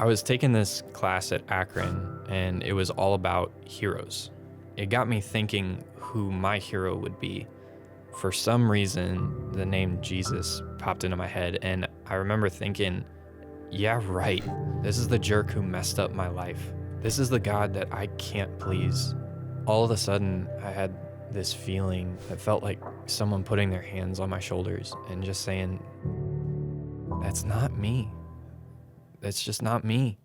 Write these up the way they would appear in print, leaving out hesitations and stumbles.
I was taking this class at Akron, and it was all about heroes. It got me thinking who my hero would be. For some reason, the name Jesus popped into my head, and I remember thinking, yeah, right. This is the jerk who messed up my life. This is the God that I can't please. All of a sudden, I had this feeling that felt like someone putting their hands on my shoulders and just saying, that's not me. That's just not me.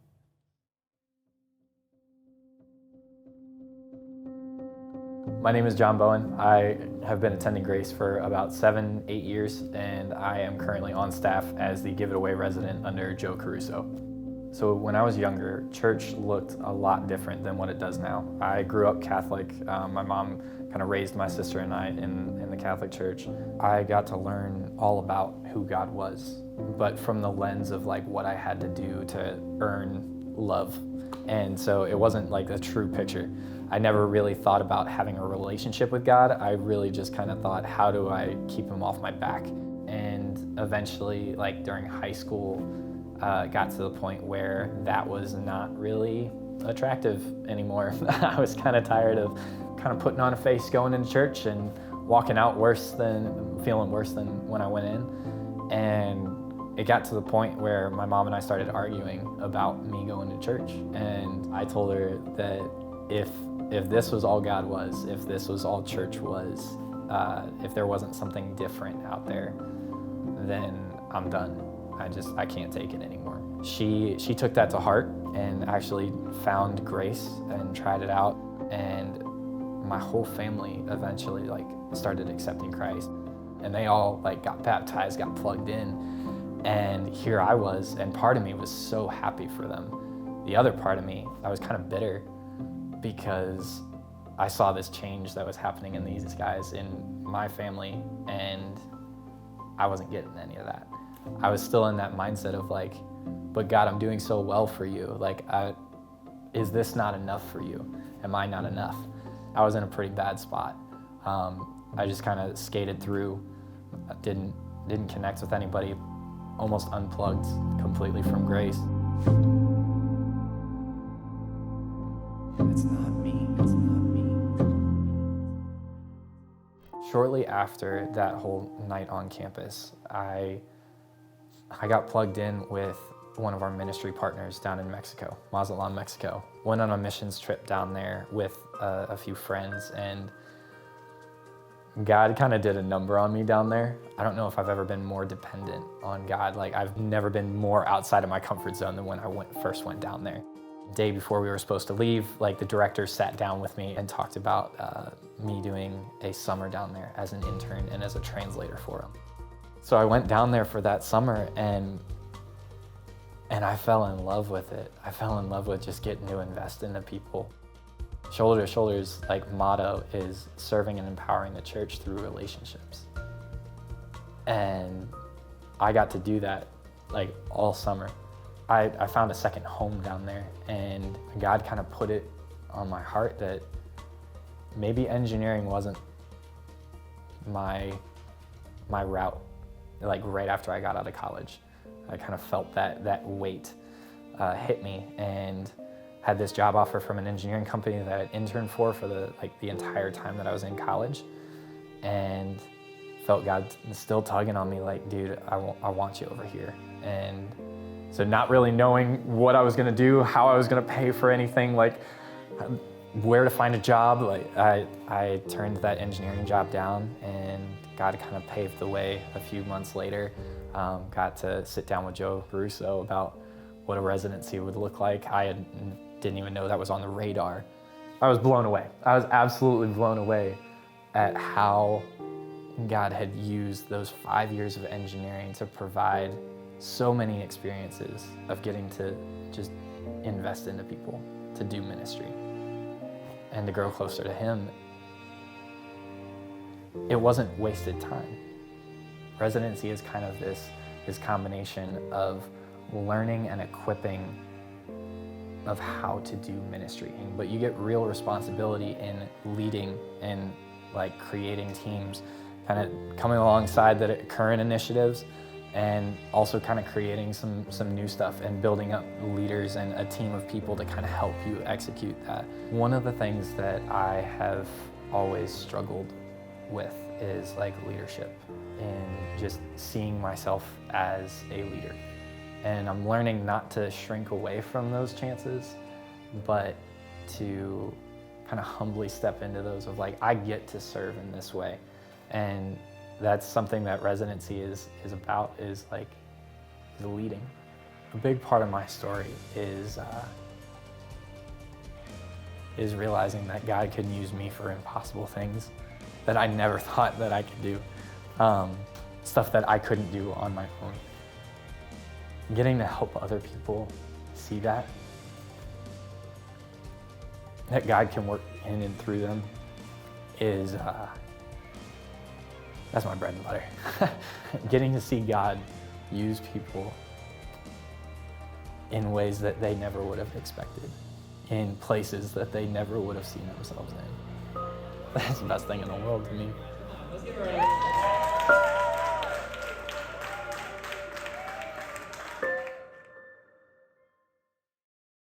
My name is John Bowen. I have been attending Grace for about 7-8 years, and I am currently on staff as the Give It Away resident under Joe Caruso. So when I was younger, church looked a lot different than what it does now. I grew up Catholic. My mom kind of raised my sister and I in the Catholic Church. I got to learn all about who God was, but from the lens of like what I had to do to earn love. And so it wasn't like a true picture. I never really thought about having a relationship with God. I really just kind of thought, how do I keep him off my back? And eventually, like during high school, got to the point where that was not really attractive anymore. I was kind of tired of kind of putting on a face, going into church and walking out feeling worse than when I went in. And it got to the point where my mom and I started arguing about me going to church. And I told her that if this was all God was, if this was all church was, if there wasn't something different out there, then I'm done. I can't take it anymore. She took that to heart and actually found Grace and tried it out, and my whole family eventually like started accepting Christ, and they all like got baptized, got plugged in, and here I was, and part of me was so happy for them. The other part of me, I was kind of bitter because I saw this change that was happening in these guys in my family, and I wasn't getting any of that. I was still in that mindset of like, but God, I'm doing so well for you. Like, is this not enough for you? Am I not enough? I was in a pretty bad spot. I just kind of skated through, didn't connect with anybody, almost unplugged completely from Grace. It's not me. It's not me. Shortly after that whole night on campus, I got plugged in with one of our ministry partners down in Mexico, Mazatlan, Mexico. Went on a missions trip down there with a few friends, and God kind of did a number on me down there. I don't know if I've ever been more dependent on God. Like, I've never been more outside of my comfort zone than when I first went down there. Day before we were supposed to leave, like the director sat down with me and talked about me doing a summer down there as an intern and as a translator for him. So I went down there for that summer, and I fell in love with it. I fell in love with just getting to invest in the people. Shoulder to Shoulder's like motto is serving and empowering the church through relationships. And I got to do that like all summer. I found a second home down there, and God kind of put it on my heart that maybe engineering wasn't my route. Like right after I got out of college, I kind of felt that weight hit me, and had this job offer from an engineering company that I interned for the entire time that I was in college, and felt God still tugging on me like, dude, I want you over here. And so not really knowing what I was gonna do, how I was gonna pay for anything, like where to find a job, like I turned that engineering job down, and God kind of paved the way a few months later. Got to sit down with Joe Caruso about what a residency would look like. Didn't even know that was on the radar. I was blown away. I was absolutely blown away at how God had used those 5 years of engineering to provide so many experiences of getting to just invest into people, to do ministry, and to grow closer to him. It wasn't wasted time. Residency is kind of this combination of learning and equipping of how to do ministry, but you get real responsibility in leading and like creating teams, kind of coming alongside the current initiatives and also kind of creating some new stuff and building up leaders and a team of people to kind of help you execute that. One of the things that I have always struggled with is like leadership and just seeing myself as a leader. And I'm learning not to shrink away from those chances, but to kind of humbly step into those of like, I get to serve in this way. And that's something that Residency is about, is leading. A big part of my story is realizing that God can use me for impossible things that I never thought that I could do, stuff that I couldn't do on my own. Getting to help other people see that God can work in and through them is, that's my bread and butter. Getting to see God use people in ways that they never would have expected, in places that they never would have seen themselves in. That's the best thing in the world to me.